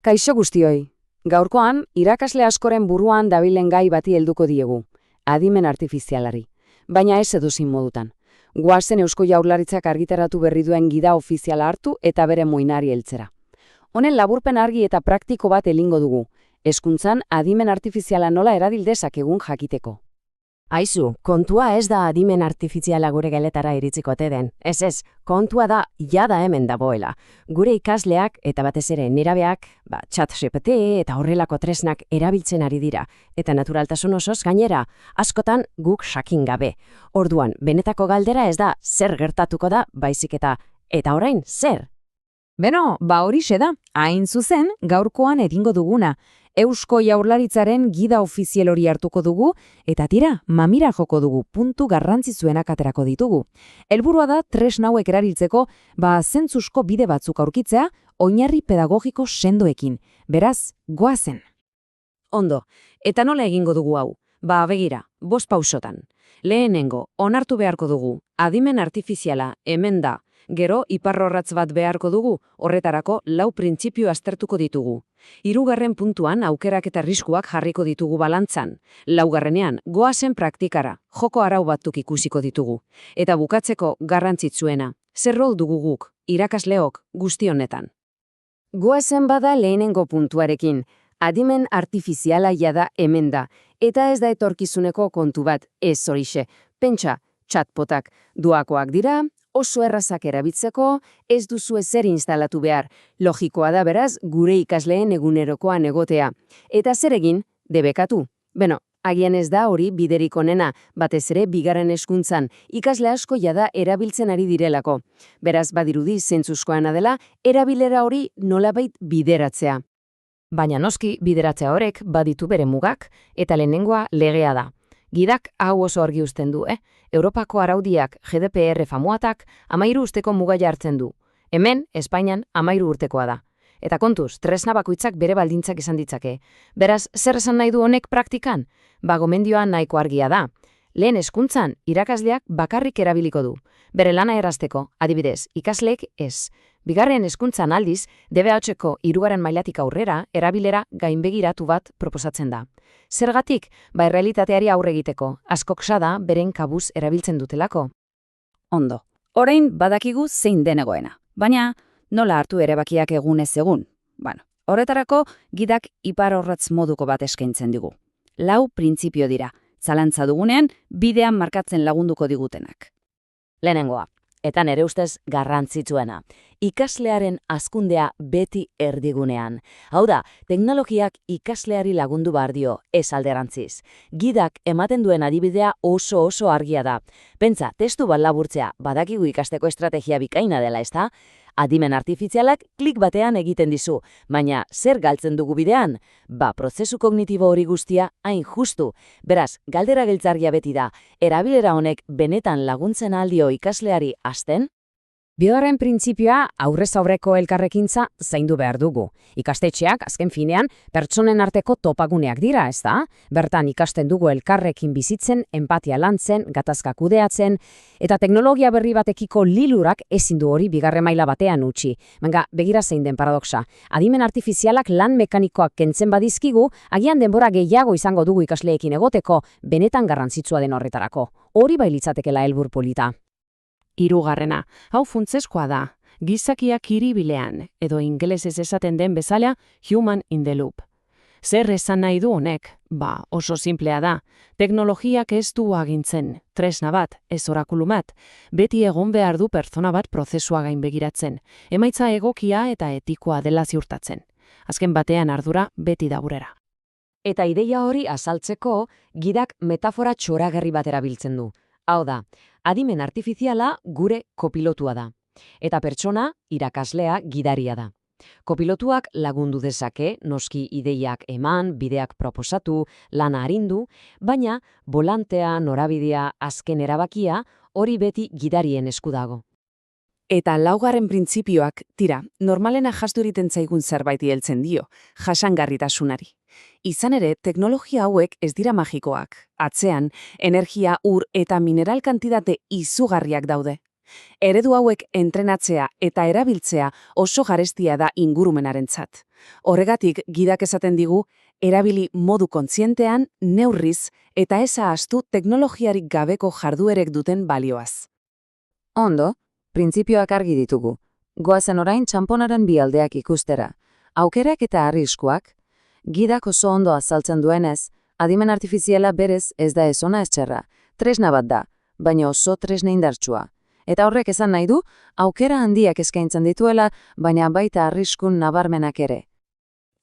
Kaixo guztioi. Gaurkoan, irakasle askoren buruan dabilen gai bati helduko diegu, adimen artifizialari. Baina ez edozein modutan. Goazen Eusko Jaurlaritzak argitaratu berri duen gida ofiziala hartu eta bere muinari heltzera. Honen laburpen argi eta praktiko bat elingo dugu, hezkuntzan adimen artifiziala nola erabil dezakegun jakiteko. Aizu, kontua ez da adimen artifiziala gure geletara iritziko ote den. Ez, kontua da jada hemen dagoela. Gure ikasleak eta batez ere nerabeak, ChatGPT eta horrelako tresnak erabiltzen ari dira. Eta naturaltasun osoz gainera, askotan guk jakin gabe. Orduan, benetako galdera ez da zer gertatuko da, baizik eta orain zer? Beno, horixe da, hain zuzen, gaurkoan egingo duguna. Eusko Jaurlaritzaren gida ofizial hori hartuko dugu, eta tira, mamira joko dugu, puntu garrantzizuenak aterako ditugu. Helburua da, tresna hauek erabiltzeko, zentzuzko bide batzuk aurkitzea, oinarri pedagogiko sendoekin. Beraz, goazen. Ondo, eta nola egingo dugu hau? Begira, 5 pausotan. Lehenengo, onartu beharko dugu, adimen artifiziala hemen da. Gero, iparrorratz bat beharko dugu, horretarako 4 printzipio aztertuko ditugu. 3. puntuan aukerak eta arriskuak jarriko ditugu balantzan. 4. goazen praktikara, joko arau batzuk ikusiko ditugu. Eta bukatzeko garrantzitsuena, zer rol dugu guk, irakasleok, guzti honetan. Goazen bada lehenengo puntuarekin, adimen artifiziala jada hemen da, eta ez da etorkizuneko kontu bat, ez horixe. Pentsa, chatbotak doakoak dira, oso errazak erabiltzeko, ez duzu ezer instalatu behar. Logikoa da beraz, gure ikasleen egunerokoan egotea. Eta zer egin, debekatu. Beno, agian ez da hori biderik onena, batez ere bigarren hezkuntzan, ikasle asko jada erabiltzen ari direlako. Beraz, badirudi zentzuzkoana dela, erabilera hori nolabait bideratzea. Baina noski, bideratzea horrek baditu bere mugak, eta lehenengoa legea da. Gidak hau oso argi uzten du, Europako araudiak GDPR famuatak 13 urteko muga jartzen du. Hemen, Espainian, 13 urtekoa da. Eta kontuz, tresna bakoitzak bere baldintzak izan ditzake. Beraz, zer esan nahi du honek praktikan? Gomendioa nahiko argia da. Lehen hezkuntzan, irakasleak bakarrik erabiliko du. Bere lana errazteko, adibidez, ikasleek ez. Bigarren hezkuntzan aldiz, DBH-ko 3. mailatik aurrera, erabilera gainbegiratu bat proposatzen da. Zergatik, errealitateari aurre egiteko, askok sada beren kabuz erabiltzen dutelako. Ondo, orain badakigu zein denegoena, baina nola hartu erabakiak egunez egun. Horretarako gidak iparrorratz moduko bat eskaintzen digu. 4 printzipio dira, zalantza dugunean bidean markatzen lagunduko digutenak. Lehenengoa, eta nere ustez garrantzitsuena. Ikaslearen hazkundea beti erdigunean. Hau da, teknologiak ikasleari lagundu behar dio, ez alderantziz. Gidak ematen duen adibidea oso argia da. Pentsa, testu bat laburtzea, badakigu ikasteko estrategia bikaina dela, ezta? Adimen artifizialak klik batean egiten dizu, baina zer galtzen dugu bidean? Prozesu kognitibo hori guztia hain justu. Beraz, galdera giltzarria beti da, erabilera honek benetan laguntzen aldio ikasleari hasten? Bigarren printzipioa aurrez aurreko elkarrekintza zaindu behar dugu. Ikastetxeak, azken finean, pertsonen arteko topaguneak dira, ez da? Bertan ikasten dugu elkarrekin bizitzen, empatia lantzen, gatazka kudeatzen, eta teknologia berri batekiko lilurak ezin du hori bigarren maila batean utzi. Begira zein den paradoxa. Adimen artifizialak lan mekanikoak kentzen badizkigu, agian denbora gehiago izango dugu ikasleekin egoteko, benetan garrantzitsua den horretarako. Hori bailitzatekela helbur polita. 3. hau funtsezkoa da, gizakiak hiribilean, edo ingelesez esaten den bezala, human in the loop. Zer esan nahi du honek? Oso simplea da. Teknologiak ez du agintzen, tresna bat, ez orakulu bat. Beti egon behar du pertsona bat prozesua gainbegiratzen, emaitza egokia eta etikoa dela ziurtatzen. Azken batean ardura beti da gurera. Eta ideia hori azaltzeko, gidak metafora txoragarri bat erabiltzen du. Hau da, adimen artifiziala gure kopilotua da. Eta pertsona, irakaslea, gidaria da. Kopilotuak lagundu dezake, noski ideiak eman, bideak proposatu, lana arindu, baina volantea, norabidea, azken erabakia, hori beti gidarien esku dago. Eta 4. printzipioak, normalena jasturiten zaigun zerbait heltzen dio, jasangarritasunari. Izan ere, teknologia hauek ez dira magikoak. Atzean, energia, ur eta mineral kantitate izugarriak daude. Eredu hauek entrenatzea eta erabiltzea oso garestia da ingurumenarentzat. Horregatik gidak esaten digu, erabili modu kontzientean, neurriz eta ez ahaztu teknologiarik gabeko jarduerek duten balioaz. Ondo, printzipioak argi ditugu. Goazen orain txamponaren bi aldeak ikustera. Aukerak eta arriskuak, gidak oso ondo azaltzen duenez, adimen artifiziala berez ez da ez ona ez txarra. Tresna bat da, baina oso tresna indartsua. Eta horrek esan nahi du, aukera handiak eskaintzen dituela, baina baita arriskun nabarmenak ere.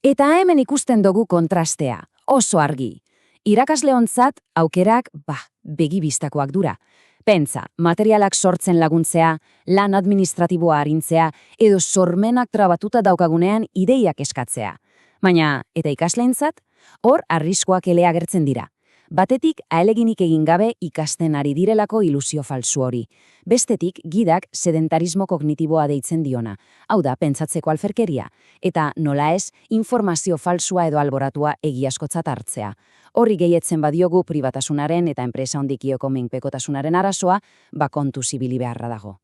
Eta hemen ikusten dugu kontrastea, oso argi. Irakasleontzat aukerak, begibistakoak dura. Pentsa, materialak sortzen laguntzea, lan administratiboa arintzea, edo sormenak trabatuta daukagunean ideiak eskatzea. Baina, eta ikasleentzat, hor arriskoak ele agertzen dira. Batetik, aheleginik egin gabe ikasten ari direlako ilusio falsu hori. Bestetik, gidak sedentarismo kognitiboa deitzen diona. Hau da, pentsatzeko alferkeria. Eta, nola ez, informazio falsua edo alboratua egiaskotzat hartzea. Horri gehietzen badiogu pribatasunaren eta enpresa hondikioko menpekotasunaren arazoa, kontu zibili beharra dago.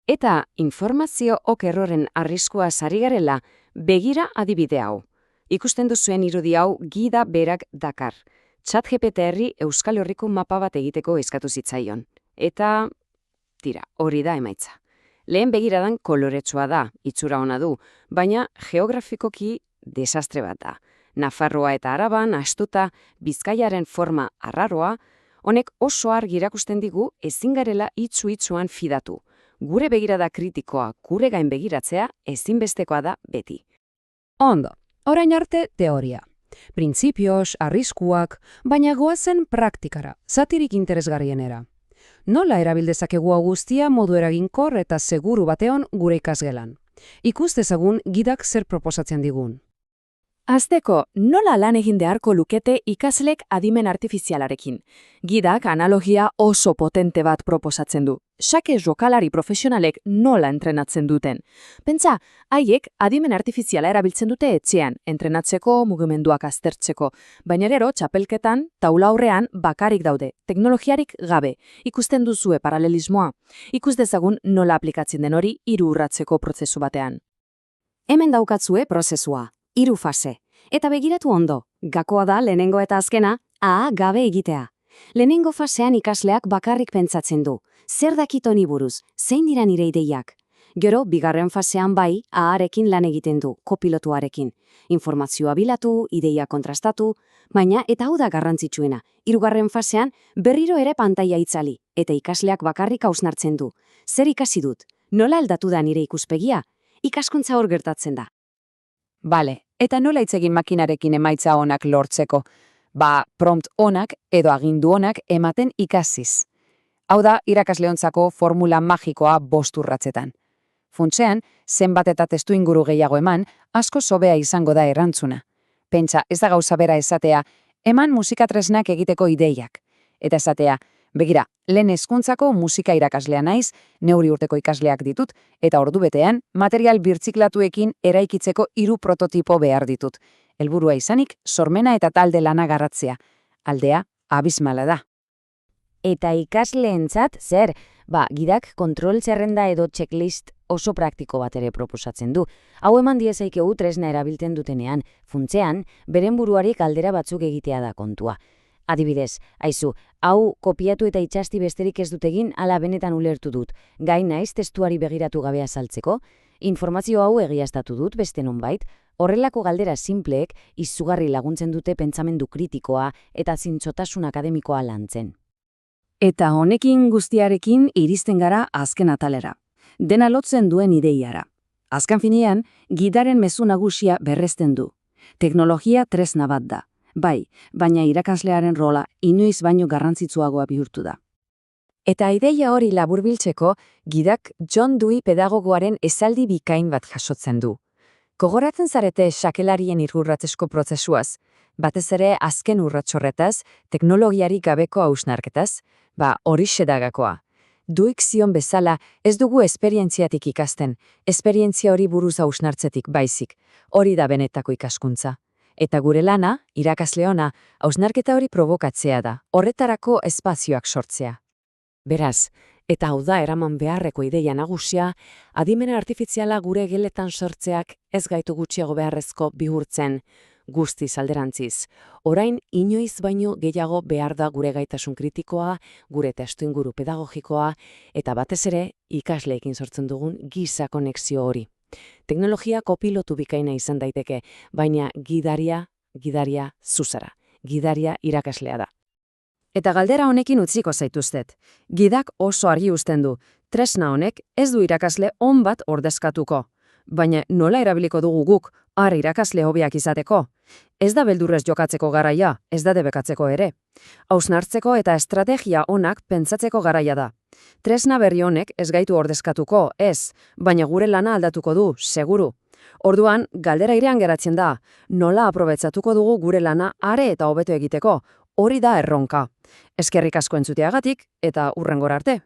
Eta informazio okerroren arriskua sari garela, begira adibide hau. Ikusten duzuen irudi hau gida berak dakar. ChatGPT-ri Euskal Herriko mapa bat egiteko eskatu zitzaion. Eta, hori da emaitza. Lehen begiradan koloretsua da, itxura ona du, baina geografikoki desastre bat da. Nafarroa eta Araban, astuta, Bizkaiaren forma arraroa, honek oso argi irakusten digu ezin garela itxu-itxuan fidatu. Gure begirada kritikoa, gure gain begiratzea, ezinbestekoa da beti. Ondo, orain arte teoria. Printzipioz, arriskuak, baina goazen praktikara, zatirik interesgarrienera. Nola erabildezakegu hau guztia modu eraginkor eta seguru batean gure ikasgelan? Ikus dezagun gidak zer proposatzen digun. Hasteko, nola lan egin beharko lukete ikaslek adimen artifizialarekin? Gidak analogia oso potente bat proposatzen du. Xake jokalari profesionalek nola entrenatzen duten. Pentsa, haiek adimen artifiziala erabiltzen dute etxean, entrenatzeko, mugimenduak aztertzeko. Baina gero, txapelketan, taula aurrean bakarik daude, teknologiarik gabe. Ikusten duzue paralelismoa. Ikus dezagun nola aplikatzen den hori 3 urratzeko prozesu batean. Hemen daukatzue prozesua. 3 fase. Eta begiratu ondo, gakoa da lehenengo eta azkena, gabe egitea. Lehenengo fasean ikasleak bakarrik pentsatzen du. Zer dakit honi buruz, zein dira nire ideiak? Gero, bigarren fasean bai, arekin lan egiten du, kopilotuarekin. Informazioa bilatu, ideia kontrastatu, baina eta hau da garrantzitsuena. 3. fasean, berriro ere pantaila itzali, eta ikasleak bakarrik hausnartzen du. Zer ikasi dut? Nola aldatu da nire ikuspegia? Ikaskuntza hor gertatzen da. Bale, eta nola hitz egin makinarekin emaitza onak lortzeko? Prompt onak edo agindu onak ematen ikasiz. Hau da, irakasleontzako formula magikoa 5 urratsetan. Funtsean, zenbat eta testu inguru gehiago eman, asko sobea izango da erantzuna. Pentsa, ez da gauza bera esatea, eman musikatresnak egiteko ideiak. Eta esatea, begira, lehen hezkuntzako musika irakaslea naiz, neuri urteko ikasleak ditut, eta ordubetean, material birtziklatuekin eraikitzeko 3 prototipo behar ditut. Helburua izanik, sormena eta talde lana garratzea. Aldea, abismala da. Eta ikasleentzat zer, gidak kontrol zerrenda edo checklist oso praktiko bat ere proposatzen du. Hau eman diezaikegu tresna erabiltzen dutenean, funtsean, beren buruari galdera batzuk egitea da kontua. Adibidez, aizu, hau kopiatu eta itxasti besterik ez dut egin ala benetan ulertu dut. Gai naiz testuari begiratu gabe azaltzeko, informazio hau egiaztatu dut beste nonbait, horrelako galdera simpleek izugarri laguntzen dute pentsamendu kritikoa eta zintzotasun akademikoa lantzen. Eta honekin guztiarekin iristen gara azken atalera. Dena lotzen duen ideiara. Azken finean, gidaren mezu nagusia berresten du. Teknologia tresna bat da. Bai, baina irakaslearen rola inoiz baino garrantzitsuagoa bihurtu da. Eta ideia hori laburbiltzeko, gidak John Dewey pedagogoaren esaldi bikain bat jasotzen du. Gogoratzen zarete xakelarien irurratzesko prozesuaz, batez ere azken urratsorretaz, teknologiari gabeko hausnarketaz, horixe da gakoa. Duik zion bezala ez dugu esperientziatik ikasten, esperientzia hori buruz hausnartzetik baizik, hori da benetako ikaskuntza. Eta gure lana, irakasle ona, hausnarketa hori probokatzea da, horretarako espazioak sortzea. Beraz, Eta hau da eraman beharreko ideia nagusia, adimen artifiziala gure geletan sortzeak ez gaitu gutxiago beharrezko bihurtzen, guztiz alderantziz. Orain, inoiz baino gehiago behar da gure gaitasun kritikoa, gure testuinguru pedagogikoa, eta batez ere, ikasleekin sortzen dugun giza konexio hori. Teknologia kopilotu bikaina izan daiteke, baina gidaria zuzara, gidaria irakaslea da. Eta galdera honekin utziko zaituztet. Gidak oso argi uzten du. Tresna honek ez du irakasle on bat ordezkatuko. Baina nola erabiliko dugu guk, irakasle hobeak izateko? Ez da beldurrez jokatzeko garaia, ez da debekatzeko ere. Hausnartzeko eta estrategia onak pentsatzeko garaia da. Tresna berri honek ez gaitu ordezkatuko, ez, baina gure lana aldatuko du, seguru. Orduan, galdera irean geratzen da, nola aprobetzatuko dugu gure lana are eta hobeto egiteko, hori da erronka. Eskerrik asko entzuteagatik eta hurrengora arte.